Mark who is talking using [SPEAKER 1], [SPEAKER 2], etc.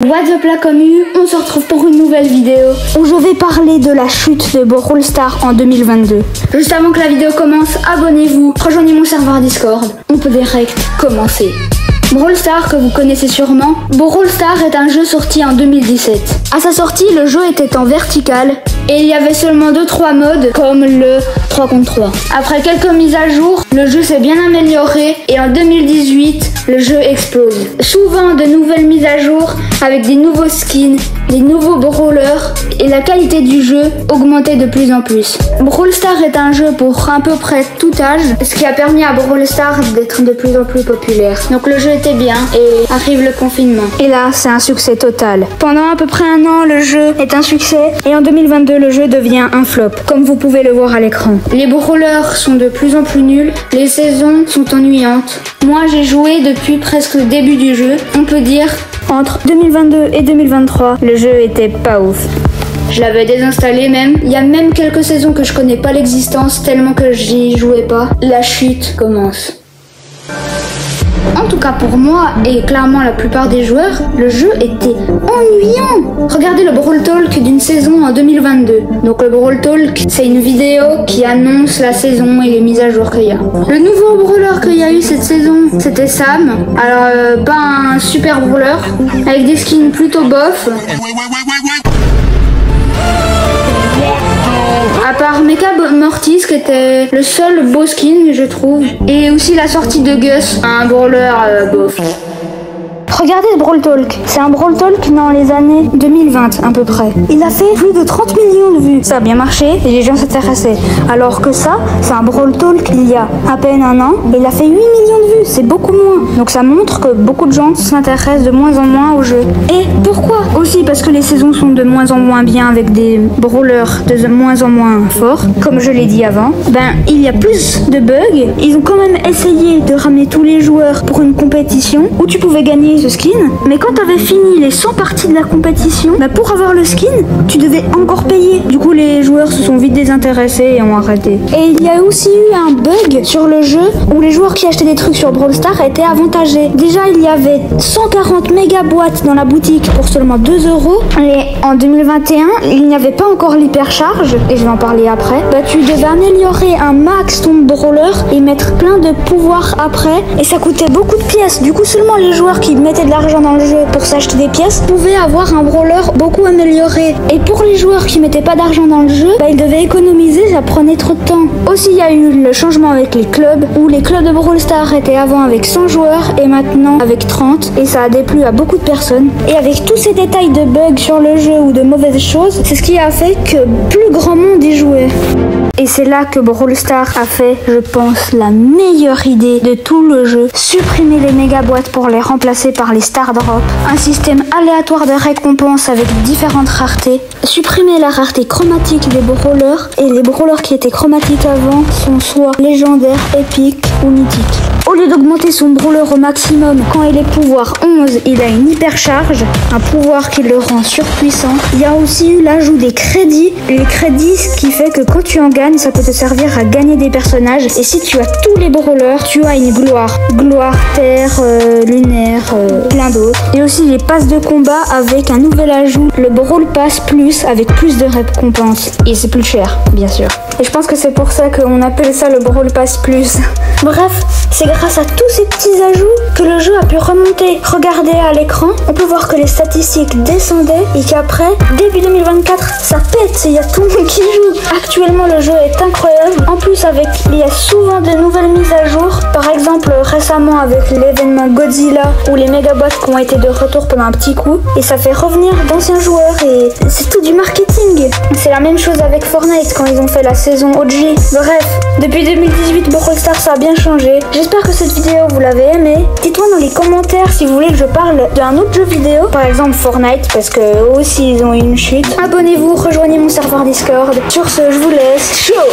[SPEAKER 1] What's up la commu, on se retrouve pour une nouvelle vidéo où je vais parler de la chute de Brawl Stars en 2022. Juste avant que la vidéo commence, abonnez-vous, rejoignez mon serveur Discord, on peut direct commencer. Brawl Stars que vous connaissez sûrement, Brawl Stars est un jeu sorti en 2017. À sa sortie, le jeu était en vertical et il y avait seulement 2-3 modes comme le 3 contre 3. Après quelques mises à jour, le jeu s'est bien amélioré et en 2018, le jeu explose. Souvent de nouvelles mises à jour avec des nouveaux skins, des nouveaux brawlers et la qualité du jeu augmentait de plus en plus. Brawl Stars est un jeu pour à peu près tout âge, ce qui a permis à Brawl Stars d'être de plus en plus populaire. Donc le jeu était bien et arrive le confinement. Et là, c'est un succès total. Pendant à peu près un an, le jeu est un succès et en 2022, le jeu devient un flop, comme vous pouvez le voir à l'écran. Les brawlers sont de plus en plus nuls, les saisons sont ennuyantes. Moi, j'ai joué depuis presque le début du jeu. On peut dire entre 2022 et 2023, le jeu était pas ouf. Je l'avais désinstallé même. Il y a même quelques saisons que je connais pas l'existence tellement que j'y jouais pas. La chute commence. En tout cas pour moi et clairement la plupart des joueurs, le jeu était ennuyant. Regardez le Brawl Talk d'une saison en 2022. Donc le Brawl Talk, c'est une vidéo qui annonce la saison et les mises à jour qu'il y a. Le nouveau brawler qu'il y a eu cette saison, c'était Sam. Alors pas un super brawler, avec des skins plutôt bof. À part Mecha Mortis qui était le seul beau skin je trouve. Et aussi la sortie de Gus, un brawler bof. Regardez ce Brawl Talk, c'est un Brawl Talk dans les années 2020 à peu près. Il a fait plus de 30 millions de vues. Ça a bien marché et les gens s'intéressaient. Alors que ça, c'est un Brawl Talk il y a à peine un an et il a fait 8 millions de vues, c'est beaucoup moins. Donc ça montre que beaucoup de gens s'intéressent de moins en moins au jeu. Et pourquoi? Aussi parce que les saisons sont de moins en moins bien avec des brawlers de moins en moins forts. Comme je l'ai dit avant, il y a plus de bugs. Ils ont quand même essayé de ramener tous les joueurs pour une compétition où tu pouvais gagner ce skin, mais quand tu avais fini les 100 parties de la compétition, pour avoir le skin, tu devais encore payer. Du coup, les joueurs se sont vite désintéressés et ont arrêté. Et il y a aussi eu un bug sur le jeu où les joueurs qui achetaient des trucs sur Brawl Stars étaient avantagés. Déjà, il y avait 140 méga boîtes dans la boutique pour seulement 2 €. Et en 2021, il n'y avait pas encore l'hypercharge, et je vais en parler après. Tu devais améliorer un max ton brawler et mettre plein de pouvoirs après, et ça coûtait beaucoup de pièces. Du coup, seulement les joueurs qui mettaient de l'argent dans le jeu pour s'acheter des pièces pouvaient avoir un brawler beaucoup amélioré. Et pour les joueurs qui mettaient pas d'argent dans le jeu, ils devaient économiser, ça prenait trop de temps. Aussi, il y a eu le changement avec les clubs, où les clubs de Brawl Stars étaient avant avec 100 joueurs et maintenant avec 30, et ça a déplu à beaucoup de personnes. Et avec tous ces détails de bugs sur le jeu ou de mauvaises choses, c'est ce qui a fait que plus grand monde y jouait. Et c'est là que Brawl Stars a fait, je pense, la meilleure idée de tout le jeu. Supprimer les méga boîtes pour les remplacer par les Star Drops. Un système aléatoire de récompenses avec différentes raretés. Supprimer la rareté chromatique des brawlers. Et les brawlers qui étaient chromatiques avant sont soit légendaires, épiques ou mythiques. Au lieu d'augmenter son brawler au maximum, quand il est pouvoir 11, il a une hypercharge, un pouvoir qui le rend surpuissant. Il y a aussi eu l'ajout des crédits. Les crédits, ce qui fait que quand tu en gagnes, ça peut te servir à gagner des personnages. Et si tu as tous les brawlers, tu as une gloire. Gloire, terre, lunaire, plein d'autres. Et aussi les passes de combat avec un nouvel ajout, le Brawl Pass Plus, avec plus de récompenses. Et c'est plus cher, bien sûr. Et je pense que c'est pour ça qu'on appelle ça le Brawl Pass Plus. Bref, c'est grâce à tous ces petits ajouts que le jeu a pu remonter. Regardez à l'écran, on peut voir que les statistiques descendaient et qu'après, début 2024, ça pète, il y a tout le monde qui joue. Actuellement, le jeu est incroyable. En plus, il y a souvent de nouvelles mises à jour. Par exemple, récemment avec l'événement Godzilla où les méga boîtes qui ont été de retour pendant un petit coup. Et ça fait revenir d'anciens joueurs et c'est tout du marketing. C'est la même chose avec Fortnite quand ils ont fait la saison OG. Bref, depuis 2018, Brawl Stars ça a bien changé. J'espère que cette vidéo vous l'avez aimée. Dites-moi dans les commentaires si vous voulez que je parle d'un autre jeu vidéo, par exemple Fortnite, parce que eux aussi ils ont eu une chute. Abonnez-vous, rejoignez mon serveur Discord. Sur ce, je vous laisse. Ciao.